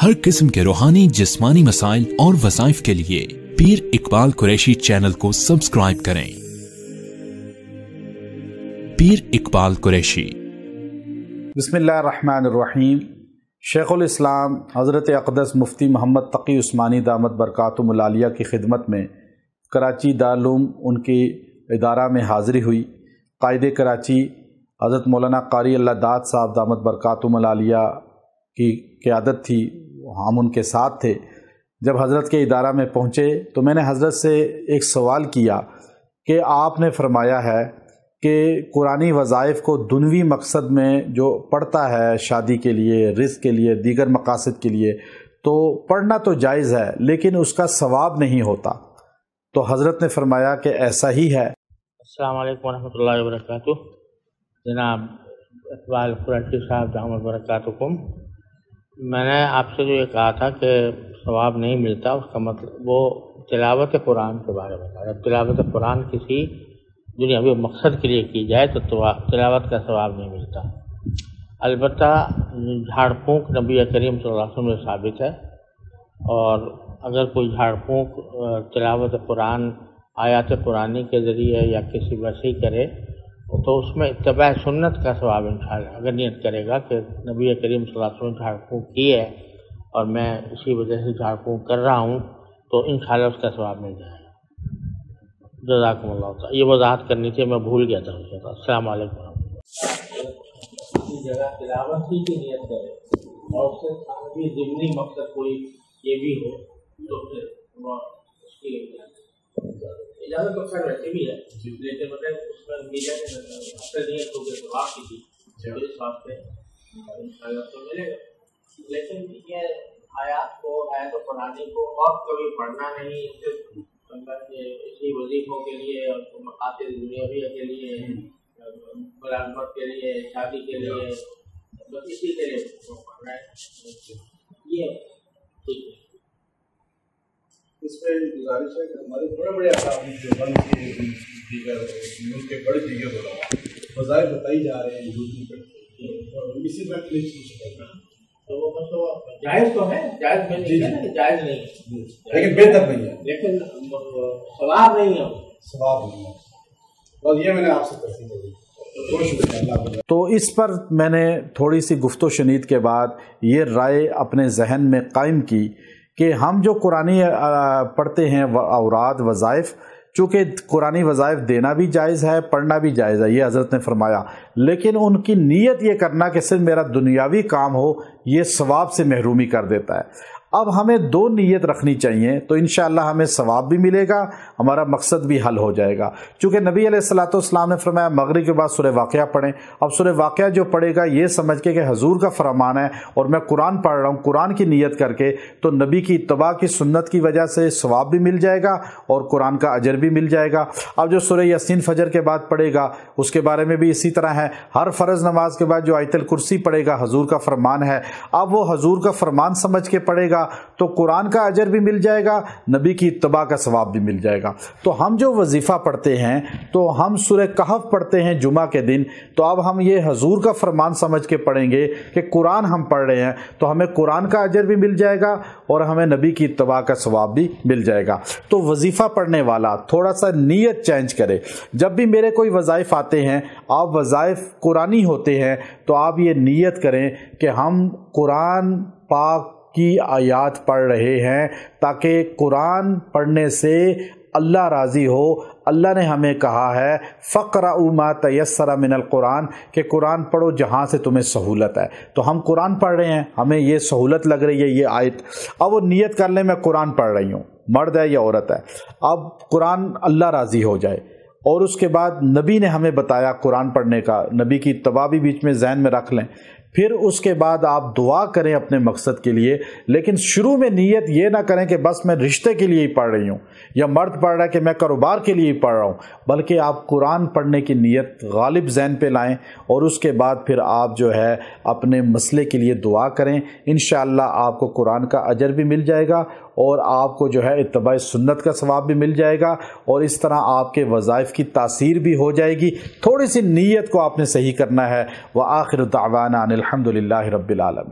ہر قسم کے روحانی جسمانی مسائل اور وظائف کے لیے پیر اقبال قریشی چینل کو سبسکرائب کریں۔ پیر اقبال قریشی۔ بسم اللہ الرحمن الرحیم۔ شیخ الاسلام حضرت اقدس مفتی محمد تقی عثمانی دامت برکاتہم العالیہ کی خدمت میں کراچی دارالعلوم ان کی ادارہ میں حاضری ہوئی۔ قائد کراچی حضرت مولانا قاری اللہ داد صاحب دامت برکاتہم العالیہ کی قیادت تھی، ہم ان کے ساتھ تھے۔ جب حضرت کے ادارہ میں پہنچے تو میں نے حضرت سے ایک سوال کیا کہ آپ نے فرمایا ہے کہ قرآنی وظائف کو دنوی مقصد میں جو پڑھتا ہے، شادی کے لیے، رزق کے لیے، دیگر مقاصد کے لیے، تو پڑھنا تو جائز ہے لیکن اس کا ثواب نہیں ہوتا۔ تو حضرت نے فرمایا کہ ایسا ہی ہے۔ السلام علیکم ورحمۃ اللہ وبرکاتہ۔ جناب اقبال قریشی صاحب دامت برکاتہم، میں نے آپ سے جو یہ کہا تھا کہ ثواب نہیں ملتا، اس کا مطلب وہ تلاوت قرآن کے بارے میں تھا۔ جب تلاوت قرآن کسی دنیاوی مقصد کے لیے کی جائے تو تلاوت کا ثواب نہیں ملتا۔ البتہ جھاڑ پھونک نبی کریم صلی اللہ علیہ وسلم سے ثابت ہے، اور اگر کوئی جھاڑ پھونک تلاوت قرآن آیات قرآنی کے ذریعے یا کسی وسیع کرے تو اس میں اتباع سنت کا ثواب انشاءاللہ، اگر نیت کرے گا کہ نبی کریم صلی اللہ علیہ وسلم جھاڑ پھونک کی ہے اور میں اسی وجہ سے جھاڑ پھونک کر رہا ہوں تو انشاءاللہ اس کا ثواب مل جائے گا۔ جزاکم اللہ تعالیٰ، یہ وضاحت کرنی تھی، میں بھول گیا تھا۔ السلام علیکم۔ اپنی جگہ تلاوت ہی کی نیت کرے اور اس سے ضمنی مقصد کوئی یہ بھی ہو تو پھر اس کی اجازت تو خیر ویسے بھی ہے، لیکن مطلب اس میں نیت ہو گئی تو آپ کی تھی اس واسطے انشاءاللہ تو ملے گا۔ لیکن یہ آیات کو، آیات قرآنی کو اور کبھی پڑھنا نہیں، صرف اسی وظیفوں کے لیے، مقاصد دنیاوی کے لیے، ملازمت کے لیے، شادی کے لیے، بس اسی کے لیے پڑھنا ہے، یہ ٹھیک ہے۔ اس میں گزارش ہے کہ ہمارے بڑے بڑے اکابر دیوبند کے دیگر ملک کے بڑے دیگر علماء وظائف بتائی جا رہے ہیں یوٹیوب پہ، اور اسی میں کلک شروع کرنا تو وہ مطلب جائز تو ہے، جائز میں نہیں ہے، جائز نہیں ہے لیکن بہتر نہیں ہے، لیکن ثواب نہیں ہے، ثواب نہیں ہے۔ اور یہ میں نے آپ سے تفصیل دی، بہت شکریہ اللہ۔ تو اس پر میں نے تھوڑی سی گفت و شنید کے بعد یہ رائے اپنے ذہن میں قائم کی کہ ہم جو قرآنی پڑھتے ہیں اوراد وظائف، چونکہ قرآنی وظائف دینا بھی جائز ہے، پڑھنا بھی جائز ہے، یہ حضرت نے فرمایا، لیکن ان کی نیت یہ کرنا کہ صرف میرا دنیاوی کام ہو، یہ ثواب سے محرومی کر دیتا ہے۔ اب ہمیں دو نیت رکھنی چاہیے تو انشاءاللہ ہمیں ثواب بھی ملے گا، ہمارا مقصد بھی حل ہو جائے گا۔ چونکہ نبی علیہ الصلوۃ والسلام نے فرمایا مغرب کے بعد سورہ واقعہ پڑھیں۔ اب سورہ واقعہ جو پڑھے گا یہ سمجھ کے کہ حضور کا فرمان ہے اور میں قرآن پڑھ رہا ہوں، قرآن کی نیت کر کے، تو نبی کی اتباع کی سنت کی وجہ سے ثواب بھی مل جائے گا اور قرآن کا اجر بھی مل جائے گا۔ اب جو سورہ یاسین فجر کے بعد پڑھے گا اس کے بارے میں بھی اسی طرح ہے، ہر فرض نماز کے بعد جو آیت الکرسی پڑھے گا حضور کا فرمان ہے، اب وہ حضور کا فرمان سمجھ کے پڑھے گا تو قرآن کا اجر بھی مل جائے گا، نبی کی اتباع کا ثواب بھی مل جائے گا۔ تو ہم جو وظیفہ پڑھتے ہیں تو ہم سورہ کہف پڑھتے ہیں جمعہ کے دن، تو اب ہم یہ حضور کا فرمان سمجھ کے پڑھیں گے کہ قرآن ہم پڑھ رہے ہیں تو ہمیں قرآن کا اجر بھی مل جائے گا اور ہمیں نبی کی اتباع کا ثواب بھی مل جائے گا۔ تو وظیفہ پڑھنے والا تھوڑا سا نیت چینج کرے۔ جب بھی میرے کوئی وظائف آتے ہیں، آپ وظائف قرآنی ہوتے ہیں، تو آپ یہ نیت کریں کہ ہم قرآن پاک کی آیات پڑھ رہے ہیں، تاکہ قرآن پڑھنے سے اللہ راضی ہو۔ اللہ نے ہمیں کہا ہے فَقْرَؤْا مَا تَيَسَّرَ مِنَ الْقُرْآنِ کہ قرآن پڑھو جہاں سے تمہیں سہولت ہے۔ تو ہم قرآن پڑھ رہے ہیں، ہمیں یہ سہولت لگ رہی ہے یہ آیت، اب وہ نیت کر لیں میں قرآن پڑھ رہی ہوں، مرد ہے یا عورت ہے، اب قرآن اللہ راضی ہو جائے، اور اس کے بعد نبی نے ہمیں بتایا قرآن پڑھنے کا، نبی کی اتباع بھی بیچ میں ذہن میں رکھ لیں۔ پھر اس کے بعد آپ دعا کریں اپنے مقصد کے لیے، لیکن شروع میں نیت یہ نہ کریں کہ بس میں رشتے کے لیے ہی پڑھ رہی ہوں، یا مرد پڑھ رہا ہے کہ میں کاروبار کے لیے ہی پڑھ رہا ہوں، بلکہ آپ قرآن پڑھنے کی نیت غالب ذہن پہ لائیں، اور اس کے بعد پھر آپ جو ہے اپنے مسئلے کے لیے دعا کریں۔ انشاءاللہ آپ کو قرآن کا اجر بھی مل جائے گا اور آپ کو جو ہے اتباع سنت کا ثواب بھی مل جائے گا، اور اس طرح آپ کے وظائف کی تاثیر بھی ہو جائے گی۔ تھوڑی سی نیت کو آپ نے صحیح کرنا ہے۔ وآخر دعوانا ان الحمد للہ رب العالمین۔